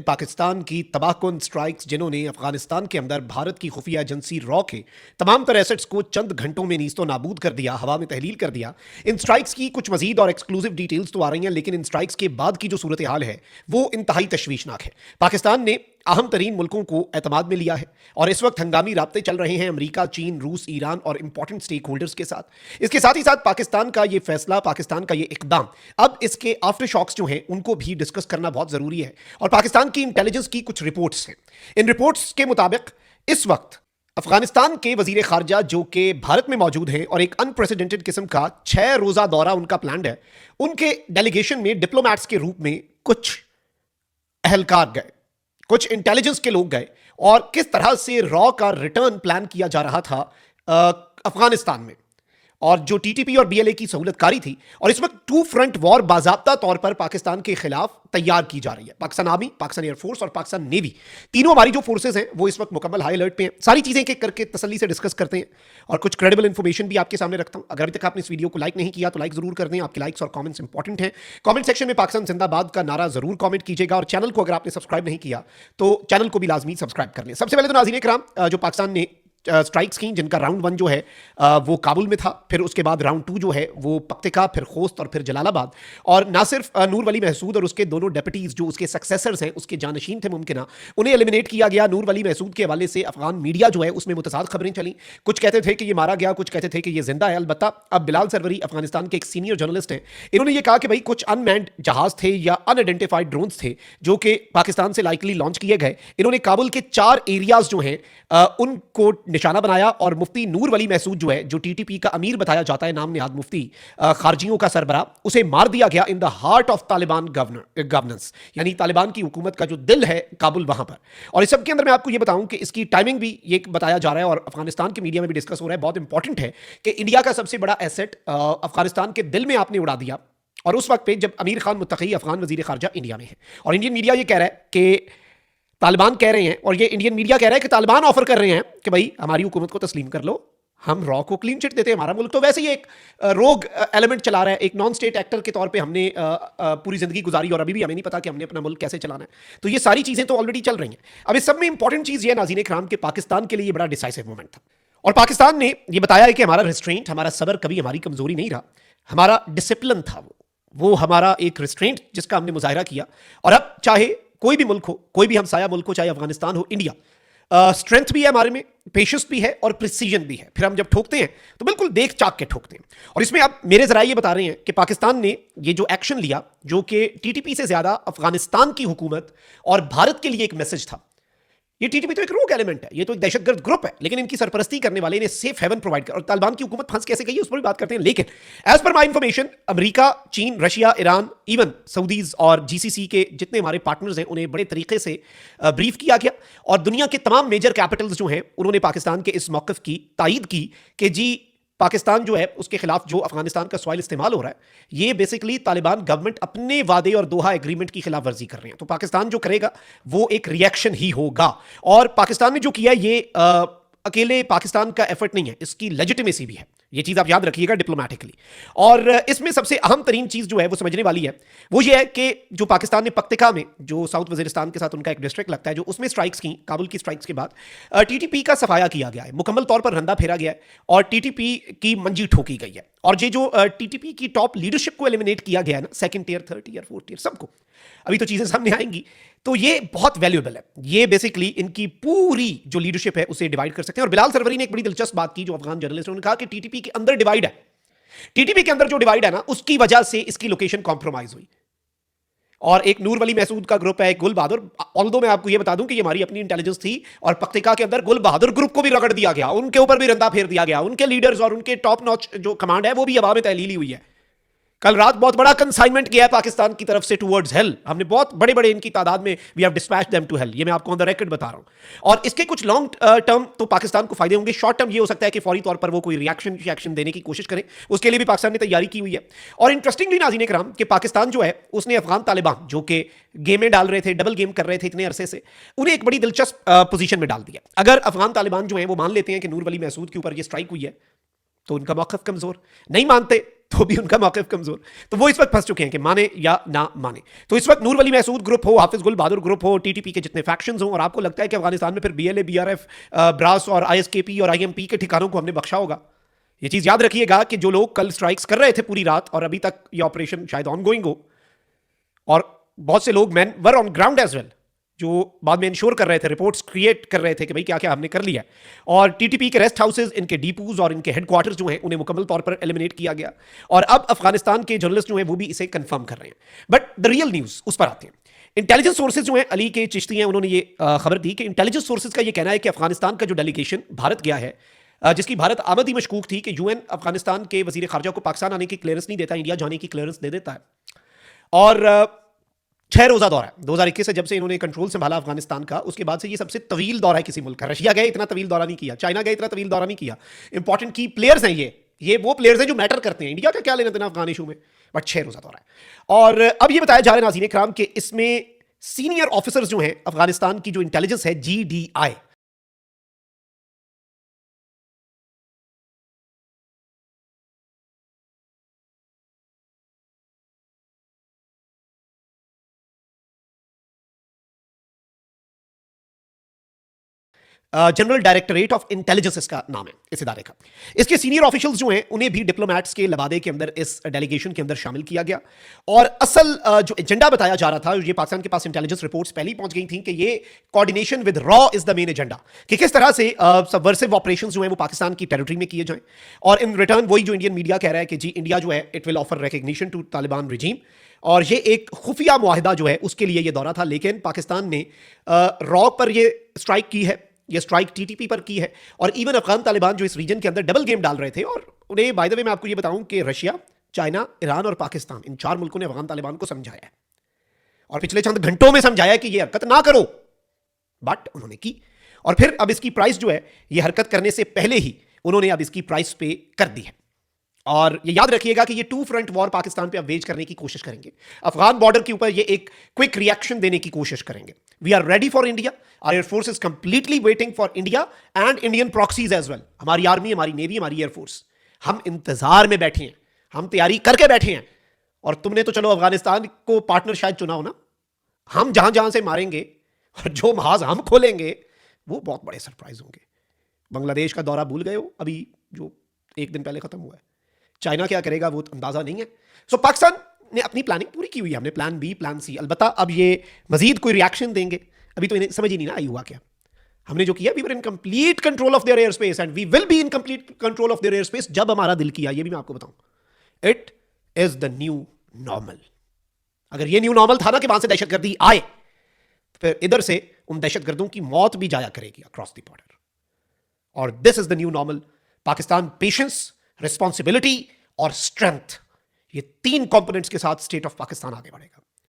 पाकिस्तान की तबाहकुन स्ट्राइक्स जिन्होंने अफगानिस्तान के अंदर भारत की खुफिया एजेंसी रॉ के तमाम तर एसेट्स को चंद घंटों में नीस्तो नाबूद कर दिया, हवा में तहलील कर दिया। इन स्ट्राइक्स की कुछ मजीद और एक्सक्लूसिव डिटेल्स तो आ रही हैं, लेकिन इन स्ट्राइक्स के बाद की जो सूरत हाल है वो इंतहाई तशवीशनाक है। पाकिस्तान ने अहम तरीन मुल्कों को एतमाद में लिया है और इस वक्त हंगामी राब्ते चल रहे हैं अमेरिका, चीन, रूस, ईरान और इंपॉर्टेंट स्टेक होल्डर्स के साथ। इसके साथ ही साथ पाकिस्तान का ये फैसला, पाकिस्तान का ये इकदाम, अब इसके आफ्टर शॉक्स जो हैं उनको भी डिस्कस करना बहुत जरूरी है। और पाकिस्तान की इंटेलिजेंस की कुछ रिपोर्ट्स हैं। इन रिपोर्ट्स के मुताबिक इस वक्त अफगानिस्तान के वजीर खारजा जो कि भारत में मौजूद हैं और एक अनप्रेसिडेंटेड किस्म का 6 रोजा दौरा उनका प्लान है, उनके डेलीगेशन में डिप्लोमैट्स के रूप में कुछ अहलकार गए, कुछ इंटेलिजेंस के लोग गए और किस तरह से रॉ का रिटर्न प्लान किया जा रहा था अफगानिस्तान में, और जो टीटीपी और बीएलए की सहूलतकारी थी। और इस वक्त टू फ्रंट वॉर बाज़ाब्ता तौर पर पाकिस्तान के खिलाफ तैयार की जा रही है। पाकिस्तान आर्मी, पाकिस्तान एयरफोर्स और पाकिस्तान नेवी, तीनों हमारी जो फोर्सेज हैं वो इस वक्त मुकम्मल हाई अलर्ट पे हैं। सारी चीजें एक एक करके तसल्ली से डिस्कस करते हैं और कुछ क्रेडिबल इंफॉर्मेशन भी आपके सामने रखता हूं। अगर अभी तक आपने इस वीडियो को लाइक नहीं किया तो लाइक जरूर कर दें। आपके लाइक्स और कमेंट्स इंपॉर्टेंट हैं। कमेंट सेक्शन में पाकिस्तान जिंदाबाद का नारा जरूर कमेंट कीजिएगा और चैनल को अगर आपने सब्सक्राइब नहीं किया तो चैनल को भी लाजमी सब्सक्राइब कर लें। सबसे पहले तो नाज़रीन इकराम, जो पाकिस्तान ने स्ट्राइक्स की, जिनका राउंड 1 जो है वो काबुल में था, फिर उसके बाद राउंड 2 जो है वो पक्तिका, फिर खोस्त और फिर जलालाबाद। और ना सिर्फ नूर वली महसूद और उसके दोनों डेप्यूटीज जो उसके सक्सेसर्स हैं, उसके जानशीन थे मुमकिन, उन्हें एलिमिनेट किया गया। नूर वली महसूद के हवाले से अफगान मीडिया जो है उसमें मुतसाद खबरें चली। कुछ कहते थे कि ये मारा गया, कुछ कहते थे कि ये जिंदा है। अलबत्ता अब बिलाल सरवरी अफगानिस्तान के एक सीनियर जर्नलिस्ट हैं, इन्होंने ये कहा कि भाई कुछ अनमैन्ड जहाज थे या अनआइडेंटिफाइड ड्रोन्स थे जो कि पाकिस्तान से लाइकली लॉन्च किए गए। इन्होंने काबुल के 4 एरियाज जो हैं उनको निशाना बनाया और मुफ्ती नूर वली महसूद जो है, जो टीटीपी का अमीर बताया जाता है, नाम निहाद मुफ्ती, खारजियों का सरबरा, उसे मार दिया गया in the heart of Taliban governance, यानी तालिबान की हुकूमत का जो दिल है काबुल, वहां पर। और इस सब के अंदर मैं आपको ये बताऊं कि इसकी टाइमिंग भी ये बताया जा रहा है और अफगानिस्तान के मीडिया में भी डिस्कस हो रहा है, बहुत इंपॉर्टेंट है कि इंडिया का सबसे बड़ा एसेट अफगानिस्तान के दिल में आपने उड़ा दिया। और उस वक्त पे जब अमीर खान मुत्तकी अफगान वजीर खारजा इंडिया में है और इंडियन मीडिया ये कह रहा है कि तालिबान कह रहे हैं, और ये इंडियन मीडिया कह रहा है कि तालिबान ऑफर कर रहे हैं कि भाई हमारी हुकूमत को तस्लीम कर लो, हम रॉ को क्लीन चिट देते हैं। हमारा मुल्क तो वैसे ही एक रोग एलिमेंट चला रहा है, एक नॉन स्टेट एक्टर के तौर पे हमने पूरी जिंदगी गुजारी और अभी भी हमें नहीं पता कि हमने अपना मुल्क कैसे चलाना है। तो ये सारी चीजें तो ऑलरेडी चल रही हैं। अब इस सब में इंपॉर्टेंट चीज ये नाज़रीन इकराम कि पाकिस्तान के लिए ये बड़ा डिसाइसिव मोमेंट था और पाकिस्तान ने ये बताया है कि हमारा रिस्ट्रेंट, हमारा सबर कभी हमारी कमजोरी नहीं रहा, हमारा डिसिप्लिन था वो हमारा एक रिस्ट्रेंट जिसका हमने मुजाहिरा किया। और अब चाहे कोई भी मुल्क हो, कोई भी हमसाया मुल्क हो, चाहे अफगानिस्तान हो, इंडिया, स्ट्रेंथ भी है हमारे में, पेशेंस भी है और प्रिसीजन भी है। फिर हम जब ठोकते हैं तो बिल्कुल देख चाक के ठोकते हैं। और इसमें अब मेरे जराये ये बता रहे हैं कि पाकिस्तान ने ये जो एक्शन लिया, जो कि टीटीपी से ज्यादा अफगानिस्तान की हुकूमत और भारत के लिए एक मैसेज था। ये टीटीपी तो एक रोग एलिमेंट है, ये तो एक दहशतगर्द ग्रुप है, लेकिन इनकी सरपरस्ती करने वाले इन्हें सेफ हेवन प्रोवाइड कर, और तालिबान की हुकूमत फंस कैसे गई है उस पर भी बात करते हैं। लेकिन एज पर माई इंफॉर्मेशन, अमेरिका, चीन, रशिया, ईरान, इवन सऊदीज और जीसीसी के जितने हमारे पार्टनर्स हैं उन्हें बड़े तरीके से ब्रीफ किया गया और दुनिया के तमाम मेजर कैपिटल्स जो हैं उन्होंने पाकिस्तान के इस मौक़िफ़ की तायीद की कि जी पाकिस्तान जो है उसके खिलाफ जो अफगानिस्तान का सॉइल इस्तेमाल हो रहा है, ये बेसिकली तालिबान गवर्नमेंट अपने वादे और दोहा एग्रीमेंट की खिलाफ वर्जी कर रहे हैं। तो पाकिस्तान जो करेगा वो एक रिएक्शन ही होगा। और पाकिस्तान ने जो किया ये अकेले पाकिस्तान का एफर्ट नहीं है, इसकी लेजिटिमेसी भी है। ये चीज़ आप याद रखिएगा डिप्लोमेटिकली। और इसमें सबसे अहम तरीन चीज़ जो है वो समझने वाली है वो ये है कि जो पाकिस्तान ने पक्तिका में, जो साउथ वजीरिस्तान के साथ उनका एक डिस्ट्रिक्ट लगता है, जो उसमें स्ट्राइक्स की, काबुल की स्ट्राइक्स के बाद टीटीपी का सफाया किया गया है, मुकम्मल तौर पर रंदा फेरा गया है और टीटीपी की मंजी ठोकी गई है। और ये जो टीटीपी की टॉप लीडरशिप को एलिमिनेट किया गया है ना, 2nd tier, 3rd tier, 4th tier, सबको, अभी तो चीज़ें सामने आएंगी, तो ये बहुत वैल्यूएबल है। ये बेसिकली इनकी पूरी जो लीडरशिप है उसे डिवाइड कर सकते हैं। और बिलाल सरवरी ने एक बड़ी दिलचस्प बात की, जो अफगान जर्नलिस्ट, उन्होंने कहा कि टीटीपी के अंदर डिवाइड है, टीटीपी के अंदर जो डिवाइड है ना उसकी वजह से इसकी लोकेशन कॉम्प्रोमाइज हुई। और एक नूर वली महसूद का ग्रुप है, एक गुल बहादुर, ऑल्दो मैं आपको ये बता दूं कि ये हमारी अपनी इंटेलिजेंस थी और पक्तिका के अंदर गुल बहादुर ग्रुप को भी रगड़ दिया गया, उनके ऊपर भी रंदा फेर दिया गया, उनके लीडर्स और उनके टॉप नॉच जो कमांड है वो भी हवा में तहलीली हुई है। कल रात बहुत बड़ा कंसाइनमेंट किया है पाकिस्तान की तरफ से टुवर्ड्स हेल, हमने बहुत बड़े बड़े इनकी तादाद में we have dispatched them to hell, ये मैं आपको ऑन द रिकॉर्ड बता रहा हूं। और इसके कुछ लॉन्ग टर्म तो पाकिस्तान को फायदे होंगे, शॉर्ट टर्म ये हो सकता है कि फौरी तौर पर वो कोई रिएक्शन देने की कोशिश करें, उसके लिए भी पाकिस्तान ने तैयारी की हुई है। और इंटरेस्टिंगली नाज़रीन इकराम कि पाकिस्तान जो है उसने अफगान तालिबान जो कि गेमें डाल रहे थे, डबल गेम कर रहे थे इतने अरसे से, उन्हें एक बड़ी दिलचस्प पोजीशन में डाल दिया। अगर अफगान तालिबान जो है वो मान लेते हैं कि नूर वली महसूद के ऊपर ये स्ट्राइक हुई है तो उनका मौक़िफ़ कमज़ोर, नहीं मानते तो भी उनका मौक़िफ़ कमज़ोर। तो वो इस वक्त फंस चुके हैं कि माने या ना माने। तो इस वक्त नूर वली महसूद ग्रुप हो, हाफिज़ गुल बहादुर ग्रुप हो, टीटीपी के जितने फैक्शंस हों, और आपको लगता है कि अफगानिस्तान में फिर बीएलए, बीआरएफ, ब्रास और आईएसकेपी और आईएमपी के ठिकानों को हमने बख्शा होगा। ये चीज़ याद रखिएगा कि जो लोग कल स्ट्राइक्स कर रहे थे पूरी रात, और अभी तक ये ऑपरेशन शायद ऑन गोइंग हो, और बहुत से लोग men were on ground as well, जो बाद में इंश्योर कर रहे थे, रिपोर्ट्स क्रिएट कर रहे थे कि भाई क्या क्या हमने कर लिया है। और टीटीपी के रेस्ट हाउसेज, इनके डीपूज और इनके हेडक्वार्टर्स जो हैं, उन्हें मुकम्मल तौर पर एलिमिनेट किया गया। और अब अफगानिस्तान के जर्नलिस्ट जो हैं वो भी इसे कंफर्म कर रहे हैं। बट द रियल न्यूज़, उस पर आते हैं। इंटेलिजेंस सोर्सेज जो हैं, अली के चिश्ती हैं, उन्होंने ये खबर दी कि इंटेलिजेंस सोर्सेज का ये कहना है कि अफगानिस्तान का जो डेलीगेशन भारत गया है, जिसकी भारत आमद ही मशकूक थी कि यूएन अफगानिस्तान के वजीर खारजा को पाकिस्तान आने की क्लियरेंस नहीं देता, इंडिया जाने की क्लियरेंस दे देता है। और 6 रोज़ा दौरा है 2021 से, जब से इन्होंने कंट्रोल संभाला अफगानिस्तान का, उसके बाद से ये सबसे तवील दौरा है किसी मुल्क का। रशिया गए, इतना तवील दौरा नहीं किया। चाइना गए, इतना तवील दौरा नहीं किया। इंपॉर्टेंट की प्लेयर्स हैं ये वो प्लेयर्स हैं जो मैटर करते हैं। इंडिया का क्या लेना देना अफगान इशू में, बट 6 रोज़ा दौरा है। और अब ये बताया जा रहा है नाज़रीन इकराम कि इसमें सीनियर ऑफिसर्स जो हैं अफगानिस्तान की जो इंटेलिजेंस है, GDI, general directorate of intelligence इसका नाम है इस इदारे का। इसके सीनियर ऑफिशियल्स जो हैं उन्हें भी डिप्लोमैट्स के लबादे के अंदर, इस डेलीगेशन के अंदर शामिल किया गया। और असल जो एजेंडा बताया जा रहा था, ये पाकिस्तान के पास इंटेलिजेंस रिपोर्ट्स पहले ही पहुंच गई थी कि ये coordination with raw is the main agenda, कि किस तरह से सबवर्सिव ऑपरेशंस जो हैं वो पाकिस्तान की टेरिटरी में किए जाएं। और इन रिटर्न वही जो इंडियन मीडिया कह रहा है कि जी इंडिया जो है it will offer recognition to Taliban regime, और ये एक खुफिया मुआहिदा जो है उसके लिए ये दौरा था। लेकिन पाकिस्तान ने रॉ पर ये स्ट्राइक की है, ये स्ट्राइक टीटीपी पर की है। और इवन अफगान तालिबान जो इस रीजन के अंदर डबल गेम डाल रहे थे, और उन्हें बाय द वे मैं आपको ये बताऊं कि रशिया, चाइना, ईरान और पाकिस्तान, इन 4 मुल्कों ने अफगान तालिबान को समझाया है, और पिछले चंद घंटों में समझाया कि ये हरकत ना करो, बट उन्होंने की। और फिर अब इसकी प्राइस जो है, ये हरकत करने से पहले ही उन्होंने अब इसकी प्राइस पे कर दी है। और ये याद रखिएगा कि ये 2 फ्रंट वॉर पाकिस्तान पे अब वेज करने की कोशिश करेंगे। अफगान बॉर्डर के ऊपर ये एक क्विक रिएक्शन देने की कोशिश करेंगे। We are ready for India, our air force is completely waiting for India and Indian proxies as well. हमारी आर्मी, हमारी नेवी, हमारी एयरफोर्स, हम इंतजार में बैठे हैं, हम तैयारी करके बैठे हैं। और तुमने तो चलो अफगानिस्तान को पार्टनर शायद चुना हो ना, हम जहां जहां से मारेंगे और जो महाज हम खोलेंगे वो बहुत बड़े सरप्राइज होंगे। बांग्लादेश का दौरा भूल गए हो, अभी जो 1 दिन पहले खत्म हुआ है। चाइना क्या करेगा वो अंदाजा नहीं है। सो पाकिस्तान ने अपनी प्लानिंग पूरी की हुई है, हमने प्लान बी, प्लान सी। अलबत्ता अब ये मजीद कोई रिएक्शन देंगे, अभी तो इन्हें समझ ही नहीं ना आई हुआ क्या। हमने जो किया, we were in complete control of their air space and we will be in complete control of their air space जब हमारा दिल किया। ये भी मैं आपको बताऊं, it is the new normal. अगर ये न्यू नॉर्मल था ना कि वहां से दहशतगर्दी आए, तो फिर इधर से उन दहशतगर्दों की मौत भी जाया करेगी अक्रॉस द बॉर्डर। और this is the new normal. Pakistan patience, responsibility और स्ट्रेंथ, ये 3 कंपोनेंट्स के साथ स्टेट ऑफ पाकिस्तान आगे बढ़ेगा।